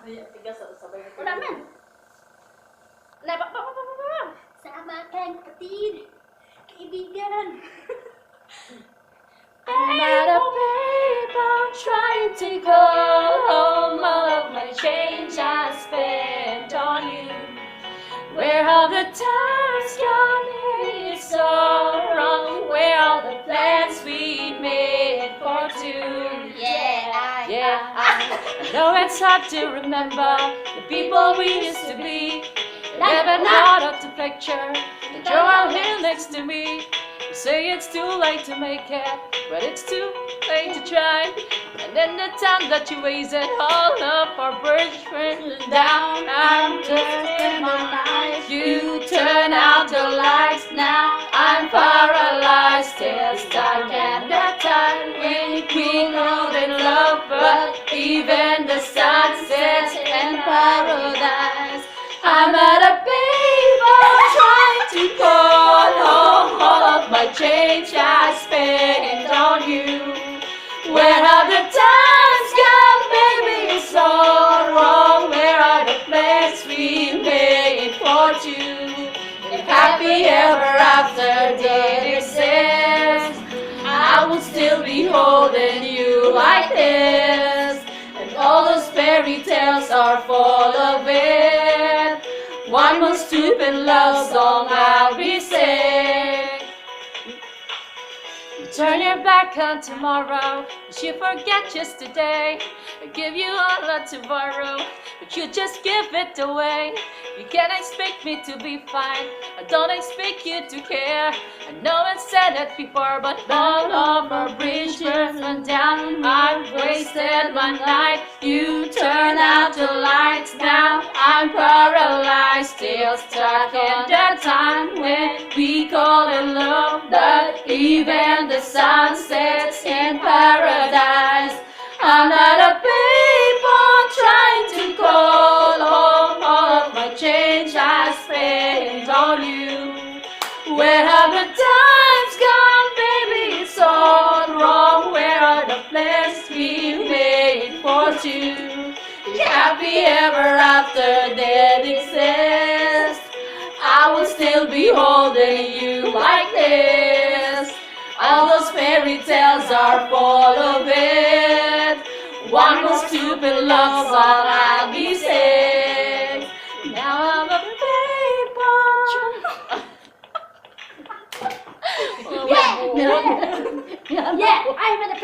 Wala man. Sama kang kapatid, kaibigan. I'm at a payphone trying to call home all of my change I spent on you. Where have the times gone? Hey, it's all wrong. Where are the plans we made for two? I know it's hard to remember the people we used to be. Never out of the picture, and you're out here next to me. You say it's too late to make it, but it's too late to try. And in the time that you wasted all of our bridge down, I'm just in my life. You turn out the lights now. I'm paralyzed, still stuck at that time when we know in love, but even the sun sets in paradise. I'm at a payphone trying to call home all of my change I spent on you. Where have the times gone, baby? It's all wrong. Where are the plans we made for two? If happy ever after did exist, I would still be holding you like this. And all those fairy tales are full of it. One more stupid love song I'll be singing. You turn your back on tomorrow, but you forget yesterday. I give you all of tomorrow, but you just give it away. You can't expect me to be fine, I don't expect you to care. I know I said it before, but all of our bridge went down. I've wasted my night, you turn out the lights now. I'm paralyzed, still stuck in that time when we call it love, but even the sun sets in paradise. I'm at a payphone trying to call home all of my change I spent on you. Where have the times gone, baby? It's all wrong. Where are the plans we made for two? Happy ever after that exists, I will still be holding you like this. All those fairy tales are full of it. One more stupid love song I'll be singing. Now I'm a payphone. Yeah, I'm at a